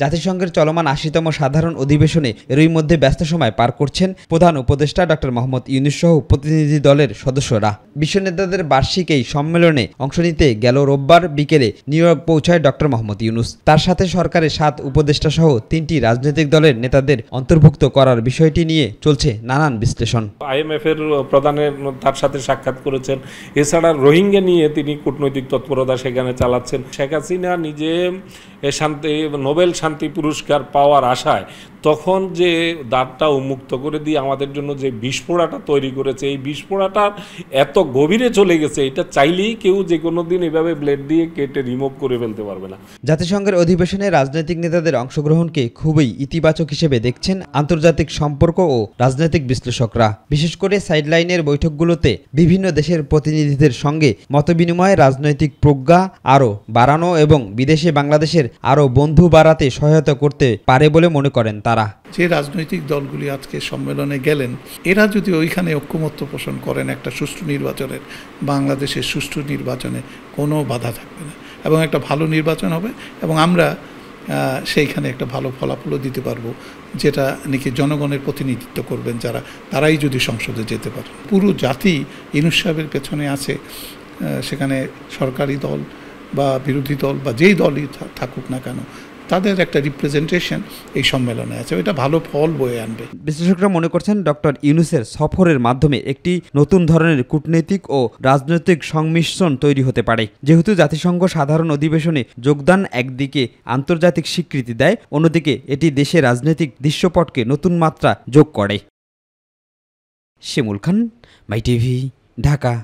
জাতিসংঘের চলমান ৮০তম সাধারণ অধিবেশনে এরই মধ্যে ব্যস্ত সময় পার করছেন প্রধান উপদেষ্টা ডক্টর মোহাম্মদ ইউনূস সহ প্রতিনিধি দলের সদস্যরা। বিশ্ব নেতাদের বার্ষিক এই সম্মেলনে অংশ নিতে গেল রোববার বিকেলে নিউ ইয়র্ক পৌঁছায় ডক্টর মোহাম্মদ ইউনূস। তার সাথে সরকারের ৭ উপদেষ্টা সহ ৩টি রাজনৈতিক দলের নেতাদের অন্তর্ভুক্ত করার বিষয়টি নিয়ে চলছে নানান বিশ্লেষণ। IMF এর প্রধানের তার সাথে সাক্ষাৎ করেছেন। এছাড়া রোহিঙ্গা নিয়ে তিনি কূটনৈতিক তৎপরতা সেখানে চালাচ্ছেন। শেখ হাসিনা নিজে নোবেল শান্তি পুরস্কার পাওয়ার আশায় তখন যে দ্বারটা উন্মুক্ত করে দিয়ে আমাদের জন্য যে বিস্ফোরাটা তৈরি করেছে, এই বিস্ফোরাটা এত গভীরে চলে গেছে, এটা চাইলেই কেউ যে কোনো দিন এভাবে ব্লেড দিয়ে কেটে রিমুভ করে ফেলতে পারবে না। জাতিসংঘের অধিবেশনে রাজনৈতিক নেতাদের অংশগ্রহণকে খুবই ইতিবাচক হিসেবে দেখছেন আন্তর্জাতিক সম্পর্ক ও রাজনৈতিক বিশ্লেষকরা। বিশেষ করে সাইডলাইনের বৈঠকগুলোতে বিভিন্ন দেশের প্রতিনিধিদের সঙ্গে মতবিনিময়ে রাজনৈতিক প্রজ্ঞা আরও বাড়ানো এবং বিদেশে বাংলাদেশের আরও বন্ধু বাড়াতে সহায়তা করতে পারে বলে মনে করেন তারা। যে রাজনৈতিক দলগুলি আজকে সম্মেলনে গেলেন, এরা যদি ওইখানে ঐক্যমত্য পোষণ করেন একটা সুষ্ঠু নির্বাচনের, বাংলাদেশের সুষ্ঠু নির্বাচনে কোনো বাধা থাকবে না এবং একটা ভালো নির্বাচন হবে এবং আমরা সেইখানে একটা ভালো ফলাফলও দিতে পারবো, যেটা নাকি জনগণের প্রতিনিধিত্ব করবেন যারা, তারাই যদি সংসদে যেতে পারে। পুরো জাতি ইউনূস সাহেবের পেছনে আছে, সেখানে সরকারি দল বা বিরোধী দল বা যেই দলই থাকুক না কেন, তাদের একটা রিপ্রেজেন্টেশন এই সম্মেলনে আছে, এটা ভালো ফল বয়ে আনবে। বিশ্লেষকরা মনে করছেন ডক্টর ইউনূসের সফরের মাধ্যমে একটি নতুন ধরনের কূটনৈতিক ও রাজনৈতিক সংমিশ্রণ তৈরি হতে পারে। যেহেতু জাতিসংঘ সাধারণ অধিবেশনে যোগদান একদিকে আন্তর্জাতিক স্বীকৃতি দেয়, অন্যদিকে এটি দেশের রাজনৈতিক দৃশ্যপটকে নতুন মাত্রা যোগ করে। শিমুল খান, মাই টিভি, ঢাকা।